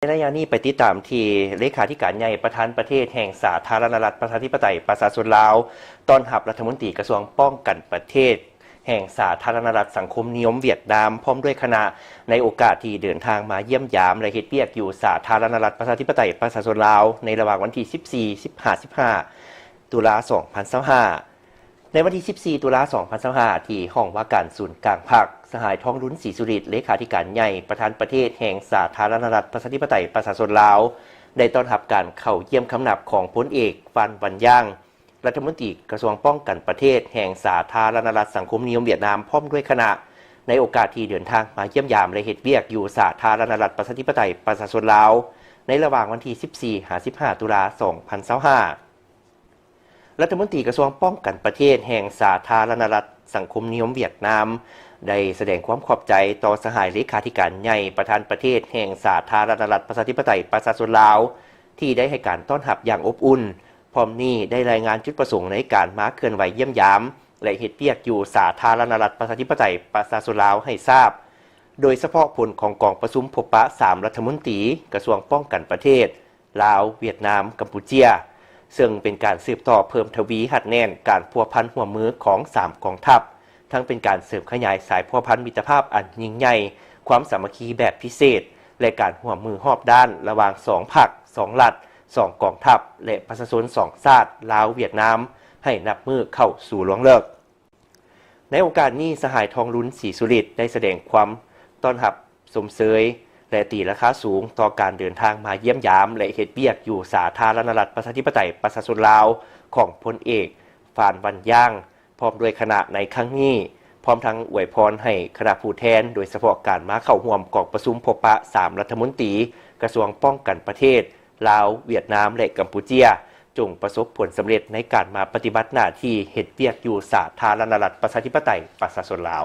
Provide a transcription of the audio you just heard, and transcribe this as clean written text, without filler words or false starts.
ในระยะนี้ไปติดตามที่เลขาธิการใหญ่ประธานประเทศแห่งสาธารณรัฐประชาธิปไตยประชาชนลาวต้อนรับรัฐมนตรีกระทรวงป้องกันประเทศแห่งสาธารณรัฐสังคมนิยมเวียดนามพร้อมด้วยคณะในโอกาสที่เดินทางมาเยี่ยมยามและเฮ็ดเวียกอยู่สาธารณรัฐประชาธิปไตยประชาชนลาวในระหว่างวันที่ 14-15 ตุลา2025ในวันที่ 14 ตุลา2025ที่ห้องว่าการศูนย์กลางภาคสหายทองลุ้นศรีสุริตเลขาธิการใหญ่ประธานประเทศแห่งสาธารณรัฐประชาธิปไตยประชาชนลาวได้ต้อนรับการเข้าเยี่ยมคำนับของพลเอกฟันวันย่างรัฐมนตรีกระทรวงป้องกันประเทศแห่งสาธารณรัฐสังคมนิยมเวียดนามพร้อมด้วยคณะในโอกาสที่เดินทางมาเยี่ยมยามและเฮ็ดเวียกอยู่สาธารณรัฐประชาธิปไตยประชาชนลาวในระหว่างวันที่ 14-15 ตุลา2025รัฐมนตรีกระทรวงป้องกันประเทศแห่งสาธารณรัฐสังคมนิยมเวียดนามได้แสดงความขอบใจต่อสหายเลขาธิการใหญ่ประธานประเทศแห่งสาธารณรัฐประชาธิปไตยประชาชนลาวที่ได้ให้การต้อนรับอย่างอบอุ่นพร้อมนี้ได้รายงานจุดประสงค์ในการมาเคลื่อนไหวเยี่ยมยามและเฮ็ดเวียกอยู่สาธารณรัฐประชาธิปไตยประชาชนลาวให้ทราบโดยเฉพาะผลของกองประชุมพบปะ3รัฐมนตรีกระทรวงป้องกันประเทศลาวเวียดนามกัมพูชาซึ่งเป็นการสืบต่อเพิ่มทวีหัดแน่นการพัวพันหัวมือของ3กองทัพทั้งเป็นการเสริมขยายสายพัวพันมิตรภาพอันยิ่งใหญ่ความสามัคคีแบบพิเศษและการหัวมือหอบด้านระหว่าง2พรรค2รัฐ2กองทัพและประชาชน2ชาติลาวเวียดนามให้นับมือเข้าสู่ล่วงเลิกในโอกาสนี้สหายทองลุ้นศรีสุริตได้แสดงความต้อนรับสมเสยและตีราคาสูงต่อการเดินทางมาเยี่ยมยามและเฮ็ดเวียกอยู่สาธารณรัฐประชาธิปไตยประชาชนลาวของพลเอกฟานวันย่างพร้อมด้วยคณะในครั้งนี้พร้อมทั้งอวยพรให้คณะผู้แทนโดยเฉพาะการมาเข้าร่วมกองประชุมพบปะ3รัฐมนตรีกระทรวงป้องกันประเทศลาวเวียดนามและกัมพูชาจงประสบผลสำเร็จในการมาปฏิบัติหน้าที่เฮ็ดเวียกอยู่สาธารณรัฐประชาธิปไตยประชาชนลาว